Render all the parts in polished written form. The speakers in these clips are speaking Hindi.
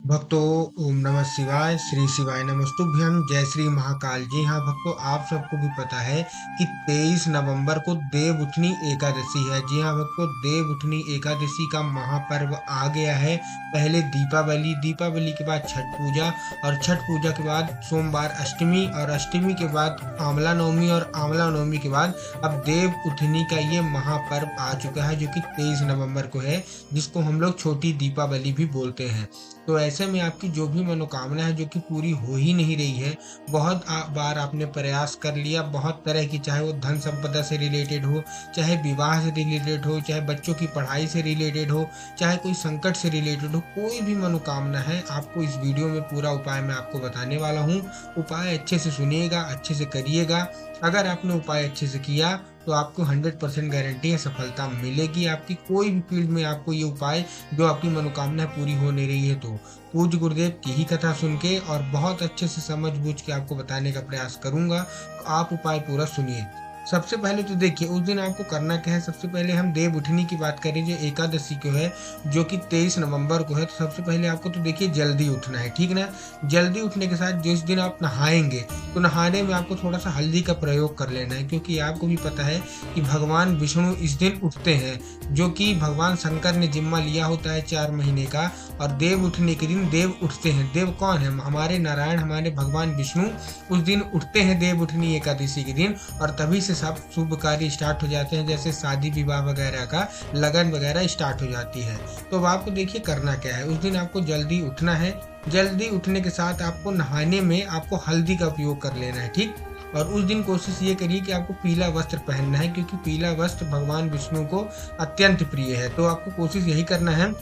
भक्तों, ओम नमः शिवाय। श्री शिवाय नमस्तुभ्यम। जय श्री महाकाल। जी हाँ भक्तों, आप सबको भी पता है कि 23 नवंबर को देवउठनी एकादशी है। जी हाँ भक्तों, देवउठनी एकादशी का महापर्व आ गया है। पहले दीपावली, दीपावली के बाद छठ पूजा, और छठ पूजा के बाद सोमवार अष्टमी, और अष्टमी के बाद आंवला नवमी, और आंवला नवमी के बाद अब देवउठनी का ये महापर्व आ चुका है, जो कि 23 नवंबर को है, जिसको हम लोग छोटी दीपावली भी बोलते हैं। तो ऐसे में आपकी जो भी मनोकामना है, जो कि पूरी हो ही नहीं रही है, बहुत बार आपने प्रयास कर लिया, बहुत तरह की, चाहे वो धन संपदा से रिलेटेड हो, चाहे विवाह से रिलेटेड हो, चाहे बच्चों की पढ़ाई से रिलेटेड हो, चाहे कोई संकट से रिलेटेड हो, कोई भी मनोकामना है, आपको इस वीडियो में पूरा उपाय मैं आपको बताने वाला हूँ। उपाय अच्छे से सुनिएगा, अच्छे से करिएगा। अगर आपने उपाय अच्छे से किया तो आपको 100% गारंटी है, सफलता मिलेगी। आपकी कोई भी फील्ड में आपको ये उपाय, जो आपकी मनोकामना पूरी हो नहीं रही है, तो पूज्य गुरुदेव की ही कथा सुन के और बहुत अच्छे से समझ बूझ के आपको बताने का प्रयास करूंगा। तो आप उपाय पूरा सुनिए। सबसे पहले तो देखिए, उस दिन आपको करना क्या है। सबसे पहले हम देव उठनी की बात करें, जो एकादशी को है, जो कि 23 नवंबर को है। तो सबसे पहले आपको तो देखिए जल्दी उठना है, ठीक ना। जल्दी उठने के साथ जिस दिन आप नहाएंगे, तो नहाने में आपको थोड़ा सा हल्दी का प्रयोग कर लेना है, क्योंकि आपको भी पता है कि भगवान विष्णु इस दिन उठते हैं, जो कि भगवान शंकर ने जिम्मा लिया होता है 4 महीने का। और देव उठने के दिन देव उठते हैं। देव कौन है? हमारे नारायण, हमारे भगवान विष्णु उस दिन उठते हैं, देव उठनी एकादशी के दिन। और तभी से सब शुभ कार्य स्टार्ट हो जाते हैं, जैसे शादी विवाह वगैरह का, लगन वगैरह स्टार्ट हो जाती है। तो अब आपको देखिए करना क्या है। उस दिन आपको जल्दी उठना है। जल्दी उठने के साथ आपको नहाने में आपको हल्दी का उपयोग कर लेना है, ठीक। और उस दिन कोशिश ये करिए कि आपको पीला वस्त्र पहनना है, क्योंकि पीला वस्त्र भगवान विष्णु को अत्यंत प्रिय है। तो आपको कोशिश यही करना है,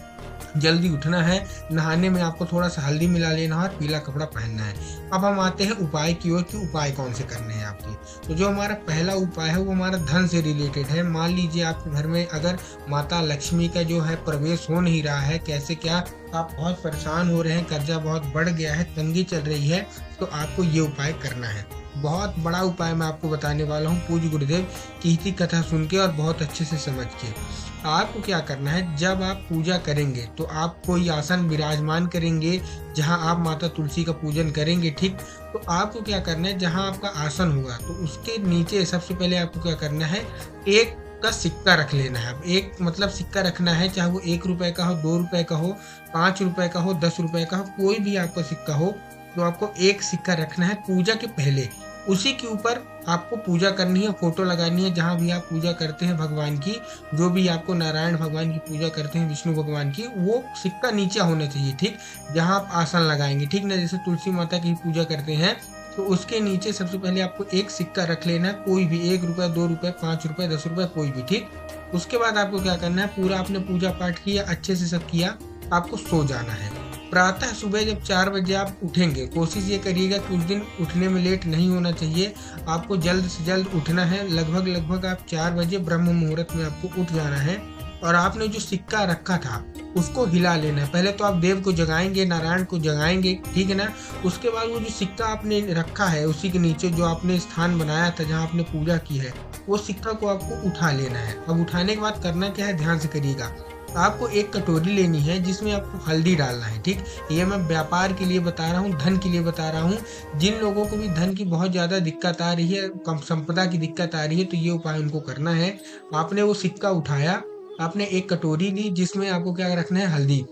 जल्दी उठना है, नहाने में आपको थोड़ा सा हल्दी मिला लेना है और पीला कपड़ा पहनना है। अब हम आते हैं उपाय की ओर, कि उपाय कौन से करने हैं आपके। तो जो हमारा पहला उपाय है, वो हमारा धन से रिलेटेड है। मान लीजिए आपके घर में अगर माता लक्ष्मी का जो है प्रवेश हो नहीं रहा है, कैसे क्या, आप बहुत परेशान हो रहे हैं, कर्जा बहुत बढ़ गया है, तंगी चल रही है, तो आपको ये उपाय करना है। बहुत बड़ा उपाय मैं आपको बताने वाला हूँ, पूज्य गुरुदेव की ही कथा सुन के और बहुत अच्छे से समझ के। आपको क्या करना है, जब आप पूजा करेंगे तो आप कोई आसन विराजमान करेंगे, जहां आप माता तुलसी का पूजन करेंगे, ठीक। तो आपको क्या करना है, जहां आपका आसन होगा, तो उसके नीचे सबसे पहले आपको क्या करना है, एक का सिक्का रख लेना है। अब एक मतलब सिक्का रखना है, चाहे वो 1 रुपए का हो, 2 रुपए का हो, 5 रुपए का हो, 10 रुपए का हो, कोई भी आपका सिक्का हो, तो आपको एक सिक्का रखना है पूजा के पहले। उसी के ऊपर आपको पूजा करनी है, फोटो लगानी है, जहां भी आप पूजा करते हैं भगवान की, जो भी आपको नारायण भगवान की पूजा करते हैं, विष्णु भगवान की, वो सिक्का नीचे होना चाहिए, ठीक। जहां आप आसन लगाएंगे, ठीक ना, जैसे तुलसी माता की पूजा करते हैं, तो उसके नीचे सबसे पहले आपको एक सिक्का रख लेना है, कोई भी, 1 रुपए, 2 रुपए, 5 रुपए, 10 रुपए, कोई भी, ठीक। उसके बाद आपको क्या करना है, पूरा आपने पूजा पाठ किया, अच्छे से सब किया, आपको सो जाना है। प्रातः सुबह जब 4 बजे आप उठेंगे, कोशिश ये करिएगा कि उस दिन उठने में लेट नहीं होना चाहिए। आपको जल्द से जल्द उठना है। लगभग लगभग आप 4 बजे ब्रह्म मुहूर्त में आपको उठ जाना है। और आपने जो सिक्का रखा था, उसको हिला लेना है। पहले तो आप देव को जगाएंगे, नारायण को जगाएंगे, ठीक है ना। उसके बाद वो जो सिक्का आपने रखा है, उसी के नीचे जो आपने स्थान बनाया था जहाँ आपने पूजा की है, वो सिक्का को आपको उठा लेना है। अब उठाने के बाद करना क्या है, ध्यान से करिएगा। आपको एक कटोरी लेनी है, जिसमें आपको हल्दी डालना है, ठीक। ये मैं व्यापार के लिए बता रहा हूँ, धन के लिए बता रहा हूँ। जिन लोगों को भी धन की बहुत ज्यादा दिक्कत आ रही है, कम संपदा की दिक्कत आ रही है, तो ये उपाय उनको करना है। आपने वो सिक्का उठाया, आपने एक कटोरी ली, जिसमें आपको क्या रखना है, हल्दी।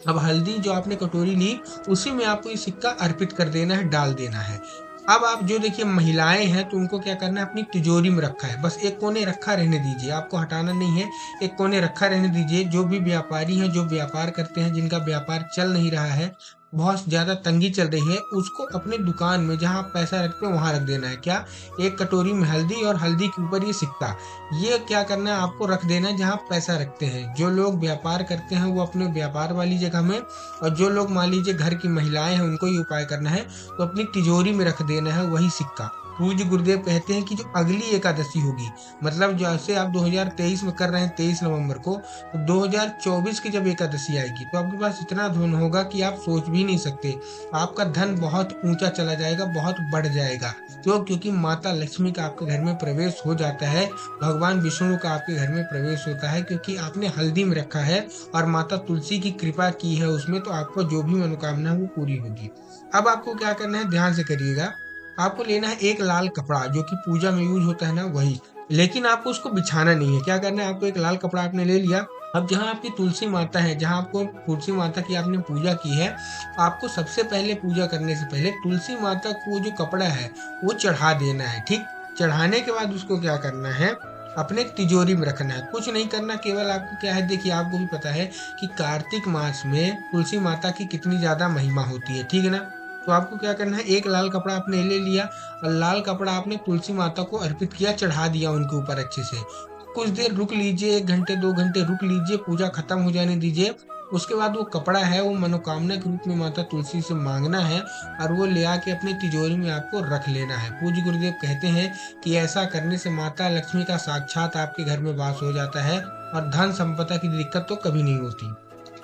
अब हल्दी जो आपने कटोरी ली, उसी में आपको ये सिक्का अर्पित कर देना है, डाल देना है। अब आप जो देखिए महिलाएं हैं, तो उनको क्या करना है, अपनी तिजोरी में रखा है, बस एक कोने रखा रहने दीजिए, आपको हटाना नहीं है, एक कोने रखा रहने दीजिए। जो भी व्यापारी हैं, जो व्यापार करते हैं, जिनका व्यापार चल नहीं रहा है, बहुत ज्यादा तंगी चल रही है, उसको अपने दुकान में जहां आप पैसा रखते हैं वहां रख देना है। क्या, एक कटोरी में हल्दी, और हल्दी के ऊपर ये सिक्का। ये क्या करना है, आपको रख देना है जहां आप पैसा रखते हैं। जो लोग व्यापार करते हैं वो अपने व्यापार वाली जगह में, और जो लोग मान लीजिए घर की महिलाएं हैं, उनको ये उपाय करना है, तो अपनी तिजोरी में रख देना है वही सिक्का। पूज्य गुरुदेव कहते हैं कि जो अगली एकादशी होगी, मतलब जैसे आप 2023 में कर रहे हैं 23 नवंबर को, तो 2024 की जब एकादशी आएगी तो आपके पास इतना धन होगा कि आप सोच भी नहीं सकते। आपका धन बहुत ऊंचा चला जाएगा, बहुत बढ़ जाएगा। क्यों? क्योंकि माता लक्ष्मी का आपके घर में प्रवेश हो जाता है, भगवान विष्णु का आपके घर में प्रवेश होता है, क्योंकि आपने हल्दी में रखा है और माता तुलसी की कृपा की है उसमें, तो आपको जो भी मनोकामना है वो पूरी होगी। अब आपको क्या करना है, ध्यान से करिएगा। आपको लेना है एक लाल कपड़ा, जो कि पूजा में यूज होता है ना वही, लेकिन आपको उसको बिछाना नहीं है। क्या करना है, आपको एक लाल कपड़ा आपने ले लिया। अब जहाँ आपकी तुलसी माता है, जहाँ आपको तुलसी माता की आपने पूजा की है, आपको सबसे पहले पूजा करने से पहले तुलसी माता को जो कपड़ा है वो चढ़ा देना है। ठीक, चढ़ाने के बाद उसको क्या करना है, अपने तिजोरी में रखना है। कुछ नहीं करना, केवल आपको क्या है, देखिए आपको भी पता है कि कार्तिक मास में तुलसी माता की कितनी ज्यादा महिमा होती है, ठीक है ना। तो आपको क्या करना है, एक लाल कपड़ा आपने ले लिया और लाल कपड़ा आपने तुलसी माता को अर्पित किया, चढ़ा दिया उनके ऊपर अच्छे से। कुछ देर रुक लीजिए, 1 घंटे 2 घंटे रुक लीजिए, पूजा खत्म हो जाने दीजिए। उसके बाद वो कपड़ा है वो मनोकामना के रूप में माता तुलसी से मांगना है और वो ले आके अपनी तिजोरी में आपको रख लेना है। पूज्य गुरुदेव कहते हैं कि ऐसा करने से माता लक्ष्मी का साक्षात आपके घर में वास हो जाता है और धन संपदा की दिक्कत तो कभी नहीं होती।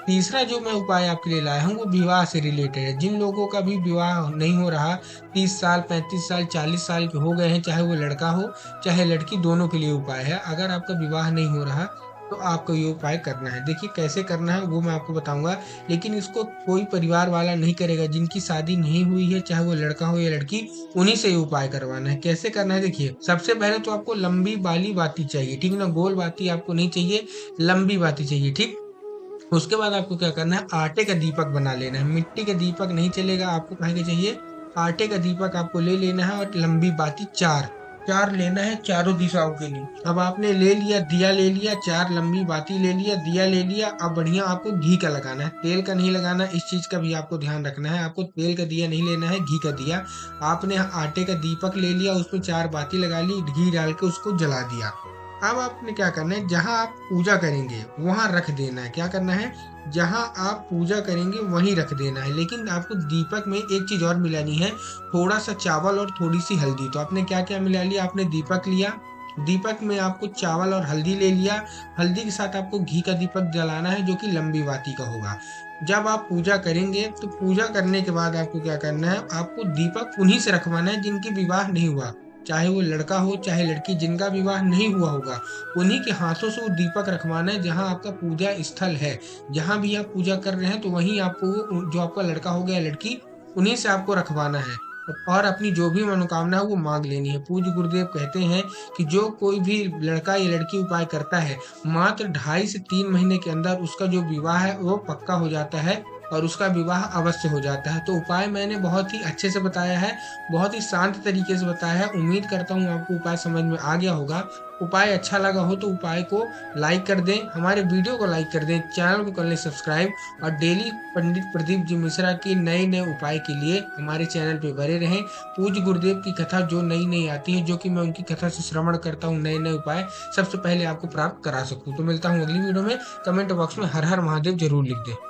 तीसरा जो मैं उपाय आपके लिए लाया हूँ वो विवाह से रिलेटेड है। जिन लोगों का भी विवाह नहीं हो रहा, 30 साल 35 साल 40 साल के हो गए हैं, चाहे वो लड़का हो चाहे लड़की, दोनों के लिए उपाय है। अगर आपका विवाह नहीं हो रहा तो आपको ये उपाय करना है। देखिए कैसे करना है वो मैं आपको बताऊंगा, लेकिन इसको कोई परिवार वाला नहीं करेगा। जिनकी शादी नहीं हुई है, चाहे वो लड़का हो या लड़की, उन्हीं से ये उपाय करवाना है। कैसे करना है, देखिए सबसे पहले तो आपको लंबी वाली बाती चाहिए, ठीक ना। गोल बाती आपको नहीं चाहिए, लंबी बाती चाहिए, ठीक। उसके बाद आपको क्या करना है, आटे का दीपक बना लेना है। मिट्टी का दीपक नहीं चलेगा, आपको कहे के चाहिए आटे का दीपक आपको ले लेना है। और लंबी बाती चार चार लेना है, चारों दिशाओं के लिए। अब आपने ले लिया, दिया ले लिया, 4 लंबी बाती ले लिया, दिया ले लिया। अब बढ़िया आपको घी का लगाना है, तेल का नहीं लगाना। इस चीज का भी आपको ध्यान रखना है, आपको तेल का दिया नहीं लेना है, घी का दिया। आपने आटे का दीपक ले लिया, उसमें 4 बाती लगा ली, घी डाल के उसको जला दिया। अब आपने क्या करना है, जहां आप पूजा करेंगे वहां रख देना है। क्या करना है, जहां आप पूजा करेंगे वहीं रख देना है। लेकिन आपको दीपक में एक चीज और मिलानी है, थोड़ा सा चावल और थोड़ी सी हल्दी। तो आपने क्या क्या मिला लिया, आपने दीपक लिया, दीपक में आपको चावल और हल्दी ले लिया। हल्दी के साथ आपको घी का दीपक जलाना है, जो कि लंबी बाती का होगा। जब आप पूजा करेंगे तो पूजा करने के बाद आपको क्या करना है, आपको दीपक उन्हीं से रखवाना है जिनकी विवाह नहीं हुआ, चाहे वो लड़का हो चाहे लड़की। जिनका विवाह नहीं हुआ होगा उन्हीं के हाथों से वो दीपक रखवाना है। जहां आपका पूजा स्थल है, जहां भी आप पूजा कर रहे हैं, तो वहीं आपको जो आपका लड़का हो गया लड़की, उन्हीं से आपको रखवाना है और अपनी जो भी मनोकामना है वो मांग लेनी है। पूज्य गुरुदेव कहते हैं कि जो कोई भी लड़का या लड़की उपाय करता है, मात्र 2.5 से 3 महीने के अंदर उसका जो विवाह है वो पक्का हो जाता है और उसका विवाह अवश्य हो जाता है। तो उपाय मैंने बहुत ही अच्छे से बताया है, बहुत ही शांत तरीके से बताया है। उम्मीद करता हूँ आपको उपाय समझ में आ गया होगा। उपाय अच्छा लगा हो तो उपाय को लाइक कर दें, हमारे वीडियो को लाइक कर दें, चैनल को कर लें सब्सक्राइब और डेली पंडित प्रदीप जी मिश्रा के नए नए उपाय के लिए हमारे चैनल पे बने रहें। पूज्य गुरुदेव की कथा जो नई नई आती है, जो कि मैं उनकी कथा से श्रवण करता हूँ, नए नए उपाय सबसे पहले आपको प्राप्त करा सकूँ। तो मिलता हूँ अगली वीडियो में। कमेंट बॉक्स में हर हर महादेव जरूर लिख दें।